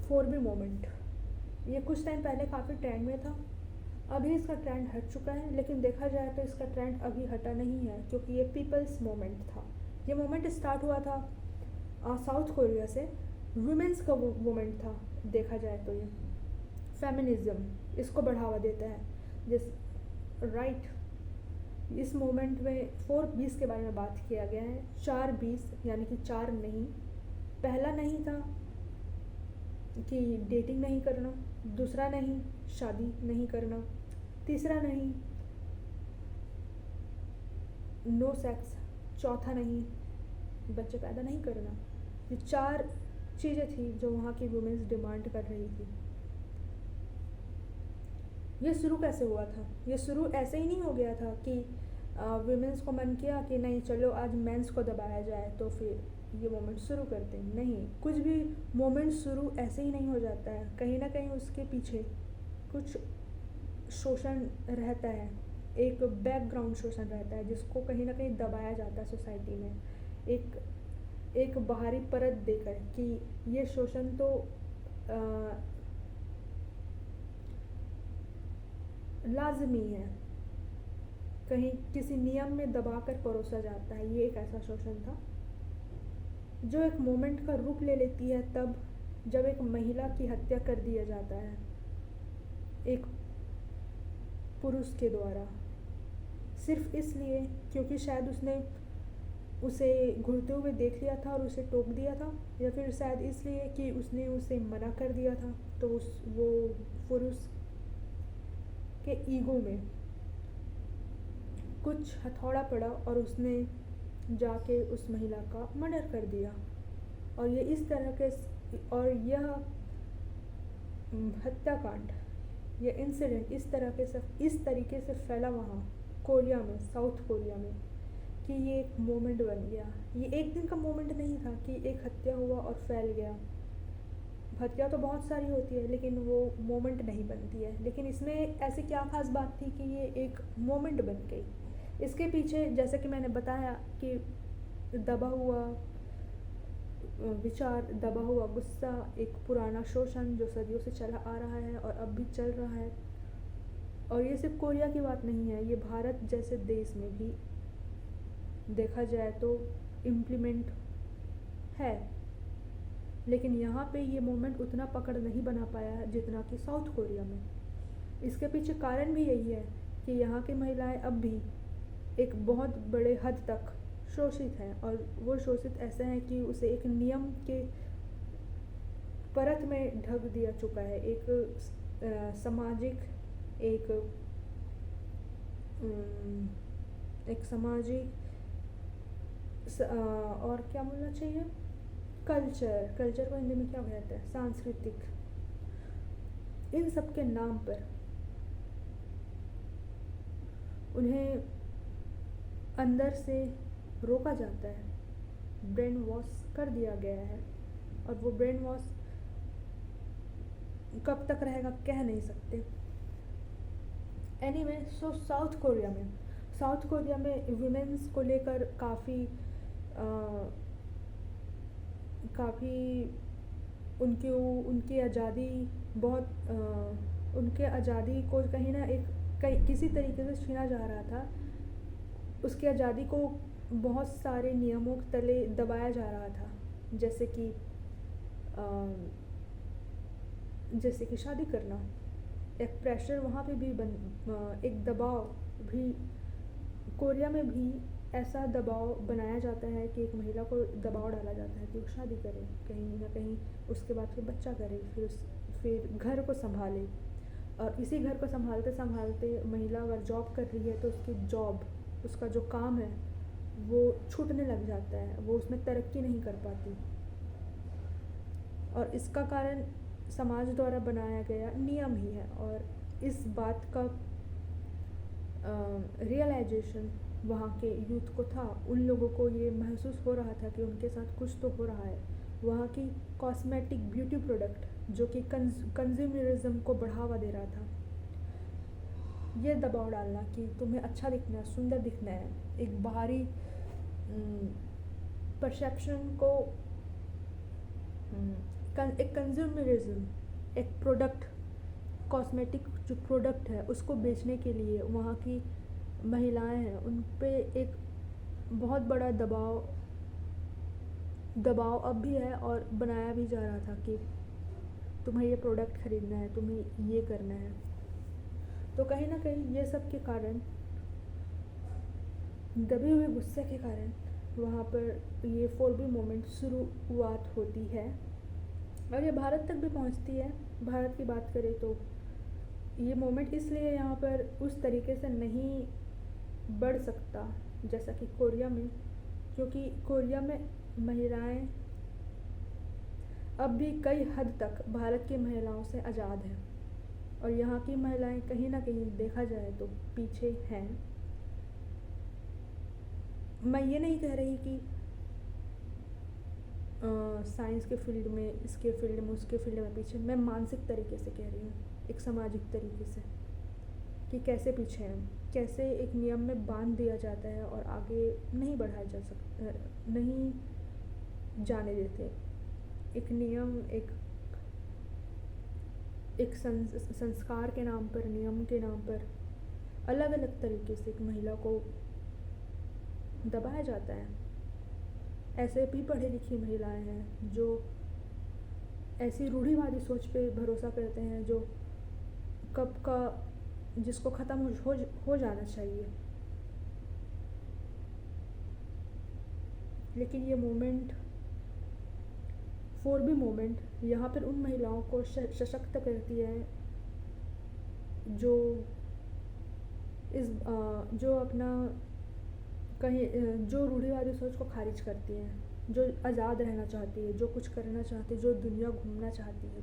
4B moment, ये कुछ time पहले काफ़ी ट्रेंड में था, अभी इसका ट्रेंड हट चुका है, लेकिन देखा जाए तो इसका ट्रेंड अभी हटा नहीं है, क्योंकि ये पीपल्स मोमेंट था। ये मोमेंट स्टार्ट हुआ था साउथ कोरिया से, वुमेंस का मोमेंट था। देखा जाए तो ये फेमिनिज्म इसको बढ़ावा देता है, जिस राइट। इस मोमेंट में 4Bs के बारे में बात किया गया है। 4Bs यानी कि 4 नहीं। पहला नहीं था कि डेटिंग नहीं करना, दूसरा नहीं शादी नहीं करना, तीसरा नहीं नो सेक्स, चौथा नहीं बच्चे पैदा नहीं करना। ये 4 चीज़ें थी जो वहाँ की वुमेन्स डिमांड कर रही थी। ये शुरू कैसे हुआ था? ये शुरू ऐसे ही नहीं हो गया था कि वुमेन्स को मन किया कि नहीं चलो आज मेंस को दबाया जाए तो फिर ये मोमेंट शुरू करते हैं। नहीं, कुछ भी मोमेंट शुरू ऐसे ही नहीं हो जाता है, कहीं ना कहीं उसके पीछे कुछ शोषण रहता है, एक बैकग्राउंड शोषण रहता है जिसको कहीं ना कहीं दबाया जाता है सोसाइटी में, एक बाहरी परत देकर कि ये शोषण तो लाजमी है, कहीं किसी नियम में दबाकर परोसा जाता है। ये एक ऐसा शोषण था जो एक मोमेंट का रूप ले लेती है तब जब एक महिला की हत्या कर दिया जाता है एक पुरुष के द्वारा, सिर्फ इसलिए क्योंकि शायद उसने उसे घुलते हुए देख लिया था और उसे टोक दिया था, या फिर शायद इसलिए कि उसने उसे मना कर दिया था, तो वो पुरुष के ईगो में कुछ हथौड़ा पड़ा और उसने जाके उस महिला का मर्डर कर दिया। और ये इस तरह के और यह हत्याकांड, ये इंसिडेंट इस तरीके से फैला वहाँ कोरिया में, साउथ कोरिया में, कि ये एक मोमेंट बन गया। ये एक दिन का मोमेंट नहीं था कि एक हत्या हुआ और फैल गया। हत्या तो बहुत सारी होती है लेकिन वो मोमेंट नहीं बनती है, लेकिन इसमें ऐसी क्या खास बात थी कि ये एक मोमेंट बन गई। इसके पीछे जैसे कि मैंने बताया कि दबा हुआ विचार, दबा हुआ गुस्सा, एक पुराना शोषण जो सदियों से चला आ रहा है और अब भी चल रहा है। और ये सिर्फ कोरिया की बात नहीं है, ये भारत जैसे देश में भी देखा जाए तो इम्प्लीमेंट है, लेकिन यहाँ पे ये मोमेंट उतना पकड़ नहीं बना पाया है जितना कि साउथ कोरिया में। इसके पीछे कारण भी यही है कि यहाँ की महिलाएं अब भी एक बहुत बड़े हद तक शोषित हैं, और वो शोषित ऐसे हैं कि उसे एक नियम के परत में ढक दिया चुका है, एक सामाजिक और क्या बोलना चाहिए, कल्चर को हिंदी में क्या कहते हैं, सांस्कृतिक, इन सब के नाम पर उन्हें अंदर से रोका जाता है, ब्रेन वॉश कर दिया गया है। और वो ब्रेन वॉश कब तक रहेगा कह नहीं सकते। एनीवे, सो साउथ कोरिया में वुमेन्स को लेकर काफ़ी उनकी आज़ादी बहुत उनके आज़ादी को कहीं ना किसी तरीके से छीना जा रहा था। उसकी आज़ादी को बहुत सारे नियमों के तले दबाया जा रहा था, जैसे कि शादी करना। एक प्रेशर वहाँ पे भी एक दबाव भी कोरिया में भी ऐसा दबाव बनाया जाता है कि एक महिला को दबाव डाला जाता है कि वो शादी करे, कहीं ना कहीं उसके बाद फिर बच्चा करे, फिर घर को संभाले। और इसी घर को संभालते संभालते महिला अगर जॉब कर रही है तो उसका जो काम है वो छूटने लग जाता है, वो उसमें तरक्की नहीं कर पाती। और इसका कारण समाज द्वारा बनाया गया नियम ही है। और इस बात का रियलाइजेशन वहाँ के यूथ को था, उन लोगों को ये महसूस हो रहा था कि उनके साथ कुछ तो हो रहा है। वहाँ की कॉस्मेटिक ब्यूटी प्रोडक्ट जो कि कंज्यूमरिज्म को बढ़ावा दे रहा था, ये दबाव डालना कि तुम्हें अच्छा दिखना है, सुंदर दिखना है, एक बाहरी परसेप्शन को एक कंज्यूमरिज्म, एक प्रोडक्ट, कॉस्मेटिक जो प्रोडक्ट है उसको बेचने के लिए वहाँ की महिलाएं हैं उन पे एक बहुत बड़ा दबाव अब भी है और बनाया भी जा रहा था कि तुम्हें ये प्रोडक्ट ख़रीदना है, तुम्हें ये करना है। तो कहीं ना कहीं ये सब के कारण, दबे हुए गुस्से के कारण वहाँ पर ये 4B मूवमेंट शुरुआत होती है और ये भारत तक भी पहुँचती है। भारत की बात करें तो ये मूवमेंट इसलिए यहाँ पर उस तरीके से नहीं बढ़ सकता जैसा कि कोरिया में, क्योंकि कोरिया में महिलाएं अब भी कई हद तक भारत की महिलाओं से आज़ाद हैं और यहाँ की महिलाएं कहीं ना कहीं देखा जाए तो पीछे हैं। मैं ये नहीं कह रही कि साइंस के फील्ड में, इसके फील्ड में, उसके फील्ड में पीछे, मैं मानसिक तरीके से कह रही हूँ, एक सामाजिक तरीके से कि कैसे पीछे हैं, कैसे एक नियम में बांध दिया जाता है और आगे नहीं बढ़ाया जा सकता, नहीं जाने देते। एक नियम, एक संस्कार के नाम पर, नियम के नाम पर अलग अलग तरीके से एक महिला को दबाया जाता है। ऐसे भी पढ़ी लिखी महिलाएं हैं जो ऐसी रूढ़िवादी सोच पे भरोसा करते हैं जो कब का, जिसको ख़त्म हो जाना चाहिए। लेकिन ये मूवमेंट, 4B मूवमेंट यहाँ पर उन महिलाओं को सशक्त करती है जो जो अपना जो रूढ़िवादी सोच को खारिज करती हैं, जो आज़ाद रहना चाहती है, जो कुछ करना चाहती है, जो दुनिया घूमना चाहती है,